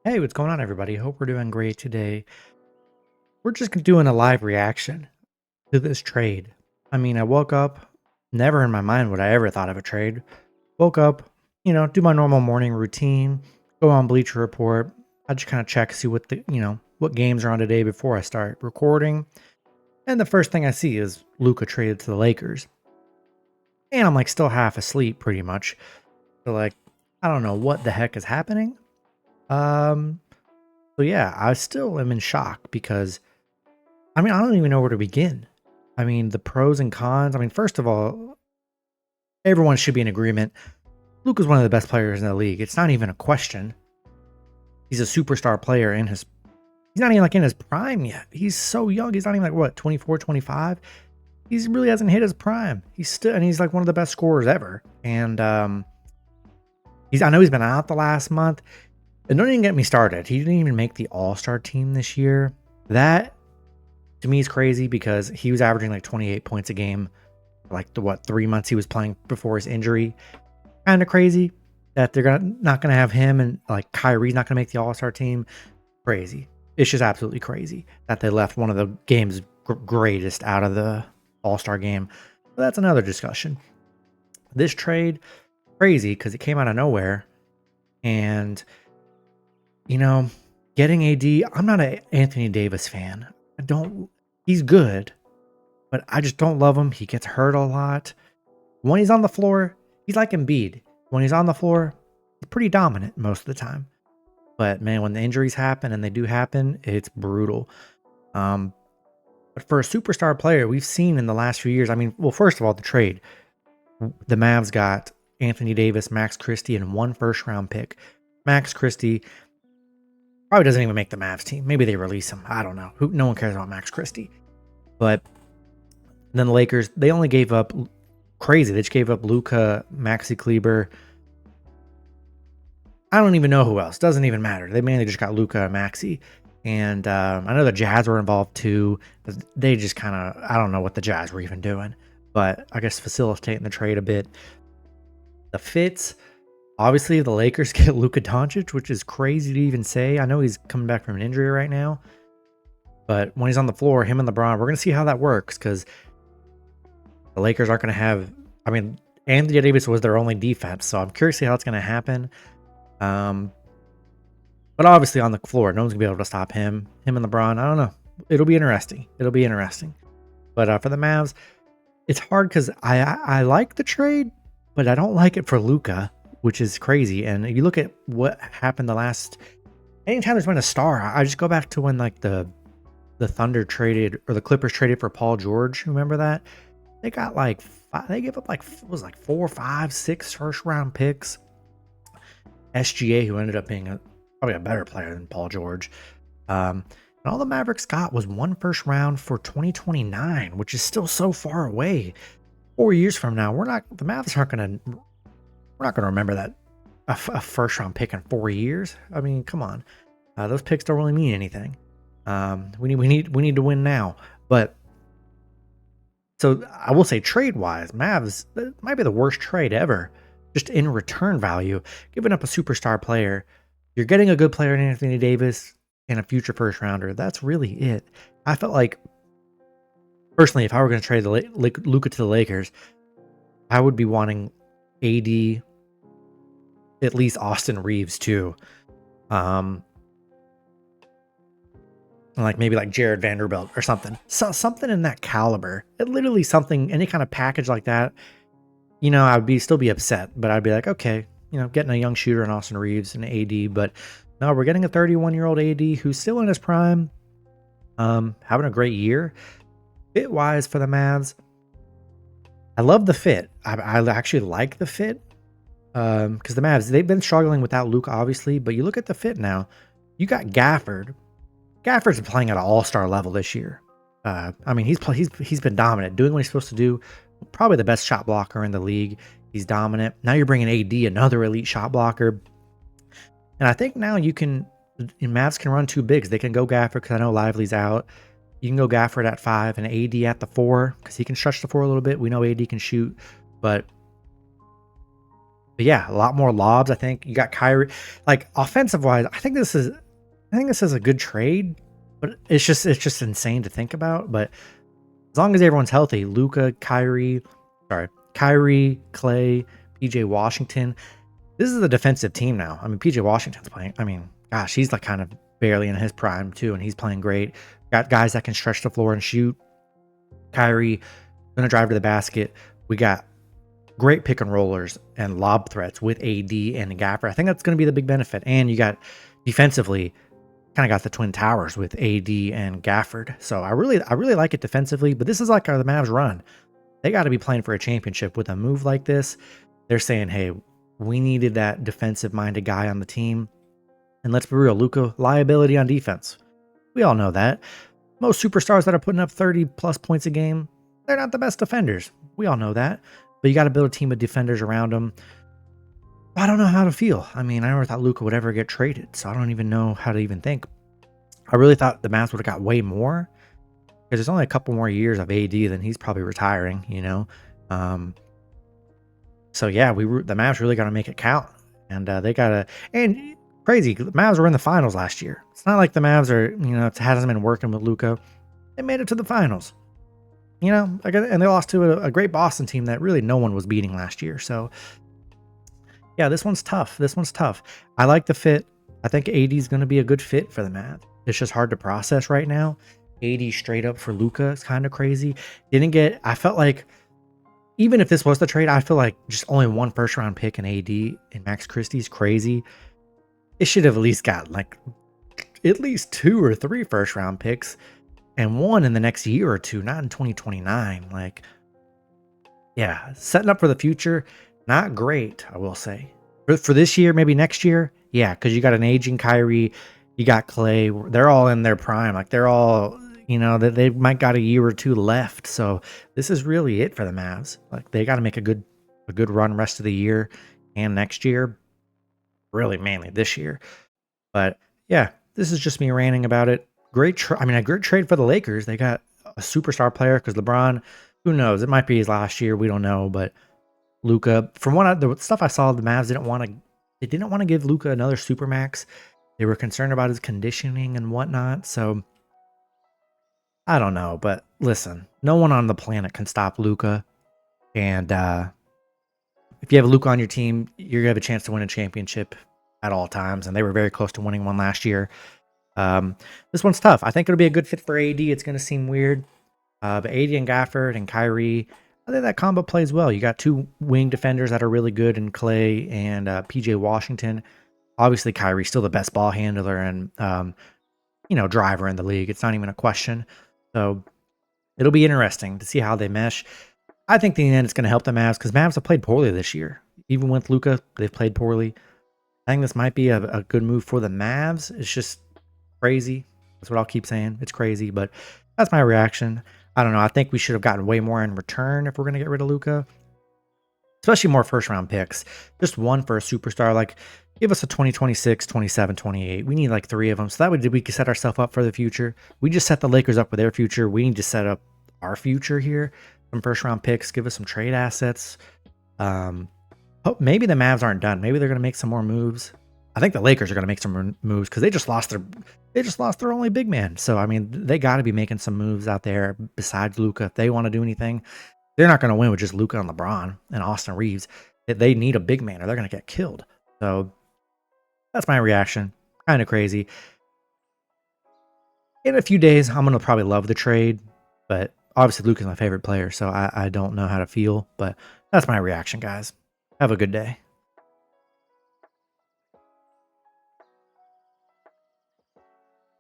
Hey, what's going on, everybody? Hope we're doing great today. We're just doing a live reaction to this trade. I mean, I woke up, never in my mind would I ever thought of a trade. Woke up, do my normal morning routine, go on Bleacher Report. I just kind of check, see what games are on today before I start recording. And the first thing I see is Luka traded to the Lakers. And I'm like still half asleep pretty much. So like, I don't know what the heck is happening. Um, so yeah, I still am in shock because I mean, I don't even know where to begin. I mean, the pros and cons. I mean, first of all, everyone should be in agreement. Luka's one of the best players in the league. It's not even a question. He's a superstar player in his he's not even like in his prime yet. He's so young. He's not even like what, 24, 25. He really hasn't hit his prime. He's like one of the best scorers ever. And I know he's been out the last month. And don't even get me started. He didn't even make the All-Star team this year. That to me is crazy because he was averaging like 28 points a game for like the 3 months he was playing before his injury. Kind of crazy that they're not gonna have him, and like Kyrie's not gonna make the All-Star team. Crazy. It's just absolutely crazy that they left one of the game's greatest out of the All-Star game. But that's another discussion. This trade, crazy because it came out of nowhere. And getting AD, I'm not an Anthony Davis fan. He's good, but I just don't love him. He gets hurt a lot. When he's on the floor, he's like Embiid. When he's on the floor, he's pretty dominant most of the time. But man, when the injuries happen, and they do happen, it's brutal. But for a superstar player, we've seen in the last few years, I mean, well, first of all, the trade. The Mavs got Anthony Davis, Max Christie, and 1 first-round pick. Max Christie probably doesn't even make the Mavs team. Maybe they release him. I don't know. No one cares about Max Christie. But then the Lakers, they only gave up crazy. They just gave up Luka, Maxi Kleber. I don't even know who else. Doesn't even matter. They mainly just got Luka and Maxi. And I know the Jazz were involved too. They just kind of, I don't know what the Jazz were even doing. But I guess facilitating the trade a bit. The fits, obviously the Lakers get Luka Doncic, which is crazy to even say. I know he's coming back from an injury right now. But when he's on the floor, him and LeBron, we're going to see how that works because the Lakers aren't going to have, I mean, Anthony Davis was their only defense. So I'm curious to see how it's going to happen. But obviously on the floor, no one's going to be able to stop him. Him and LeBron, I don't know. It'll be interesting. But for the Mavs, it's hard because I like the trade, but I don't like it for Luka, which is crazy. And you look at what happened anytime there's been a star, I just go back to when like the Thunder traded, or the Clippers traded for Paul George. Remember that? They got they gave up like 4, 5, 6 first-round picks. SGA, who ended up being probably a better player than Paul George. And all the Mavericks got was 1 first round for 2029, which is still so far away. 4 years from now, we're not going to remember that a first round pick in 4 years. I mean, come on. Those picks don't really mean anything. We need to win now. But so I will say, trade wise, Mavs, that might be the worst trade ever. Just in return value, giving up a superstar player, you're getting a good player in Anthony Davis and a future first rounder. That's really it. I felt like, personally, if I were going to trade Luka to the Lakers, I would be wanting AD, at least Austin Reeves too. Like maybe like Jared Vanderbilt or something. Something in that caliber. Literally something, any kind of package like that. I would still be upset, but I'd be like, okay, getting a young shooter in Austin Reeves and AD, but no, we're getting a 31-year-old AD who's still in his prime, having a great year. Fit-wise for the Mavs, I love the fit. I actually like the fit, because the Mavs, they've been struggling without Luka, obviously, but you look at the fit now, you got Gafford. Gafford's been playing at an all-star level this year. I mean, he's been dominant, doing what he's supposed to do. Probably the best shot blocker in the league. He's dominant. Now you're bringing AD, another elite shot blocker. And I think now Mavs can run 2 bigs. They can go Gafford because I know Lively's out. You can go Gafford at 5 and AD at the 4 because he can stretch the 4 a little bit. We know AD can shoot. But I think now you can Mavs can run 2 bigs. They can go Gafford because I know Lively's out. You can go Gafford at 5 and AD at the 4 because he can stretch the 4 a little bit. We know AD can shoot. But 2 bigs, 2 But yeah, a lot more lobs. I think you got Kyrie. Like offensive wise, I think this is a good trade, but it's just insane to think about. But as long as everyone's healthy, Luka, Kyrie, Clay, PJ Washington. This is a defensive team now. I mean, PJ Washington's playing. I mean, gosh, he's like kind of barely in his prime too, and he's playing great. Got guys that can stretch the floor and shoot. Kyrie gonna drive to the basket. We got great pick and rollers and lob threats with AD and Gaffer. I think that's going to be the big benefit. And you got defensively, kind of got the twin towers with AD and Gafford. So I really like it defensively. But this is like the Mavs run. They got to be playing for a championship with a move like this. They're saying, hey, we needed that defensive minded guy on the team. And let's be real, Luka, liability on defense. We all know that. Most superstars that are putting up 30 plus points a game, they're not the best defenders. We all know that. But you got to build a team of defenders around them. I don't know how to feel. I mean, I never thought Luka would ever get traded, so I don't even know how to even think. I really thought the Mavs would have got way more because there's only a couple more years of AD, then he's probably retiring, you know. So yeah, the Mavs really got to make it count, and they got to. And crazy, the Mavs were in the finals last year. It's not like the Mavs are, you know, it hasn't been working with Luka. They made it to the finals. You know, and they lost to a great Boston team that really no one was beating last year. So, yeah, this one's tough. This one's tough. I like the fit. I think AD is going to be a good fit for the Mavs. It's just hard to process right now. AD straight up for Luka is kind of crazy. I felt like, even if this was the trade, I feel like just only one first round pick in AD and Max Christie's crazy. It should have at least got like at least 2 or 3 first round picks. And one in the next year or two, not in 2029. Like, yeah, setting up for the future, not great, I will say. For this year, maybe next year, yeah, because you got an aging Kyrie, you got Clay. They're all in their prime. Like, they're all, you know, they might got a year or two left. So this is really it for the Mavs. Like, they got to make a good run rest of the year and next year. Really, mainly this year. But yeah, this is just me ranting about it. A great trade for the Lakers. They got a superstar player because LeBron, who knows? It might be his last year. We don't know. But Luka, from the stuff I saw, the Mavs didn't want to give Luka another supermax. They were concerned about his conditioning and whatnot. So I don't know. But listen, no one on the planet can stop Luka. And if you have Luka on your team, you're gonna have a chance to win a championship at all times. And they were very close to winning one last year. This one's tough. I think it'll be a good fit for AD. It's going to seem weird. But AD and Gafford and Kyrie, I think that combo plays well. You got 2 wing defenders that are really good in Clay and PJ Washington. Obviously, Kyrie's still the best ball handler and, you know, driver in the league. It's not even a question. So it'll be interesting to see how they mesh. I think in the end it's going to help the Mavs because Mavs have played poorly this year. Even with Luka, they've played poorly. I think this might be a good move for the Mavs. It's just crazy. That's what I'll keep saying. It's crazy, but that's my reaction. I don't know. I think we should have gotten way more in return if we're going to get rid of Luka, especially more first round picks. Just one for a superstar. Like, give us a 2026, 27, 28. We need like 3 of them. So that way we can set ourselves up for the future. We just set the Lakers up for their future. We need to set up our future here. Some first round picks. Give us some trade assets. Maybe the Mavs aren't done. Maybe they're going to make some more moves. I think the Lakers are going to make some moves because they just lost their only big man. So I mean, they got to be making some moves out there besides Luka if they want to do anything. They're not going to win with just Luka and LeBron and Austin Reeves. They need a big man or they're going to get killed. So that's my reaction. Kind of crazy. In a few days, I'm going to probably love the trade, but obviously Luka's my favorite player, so I don't know how to feel. But that's my reaction, guys. Have a good day.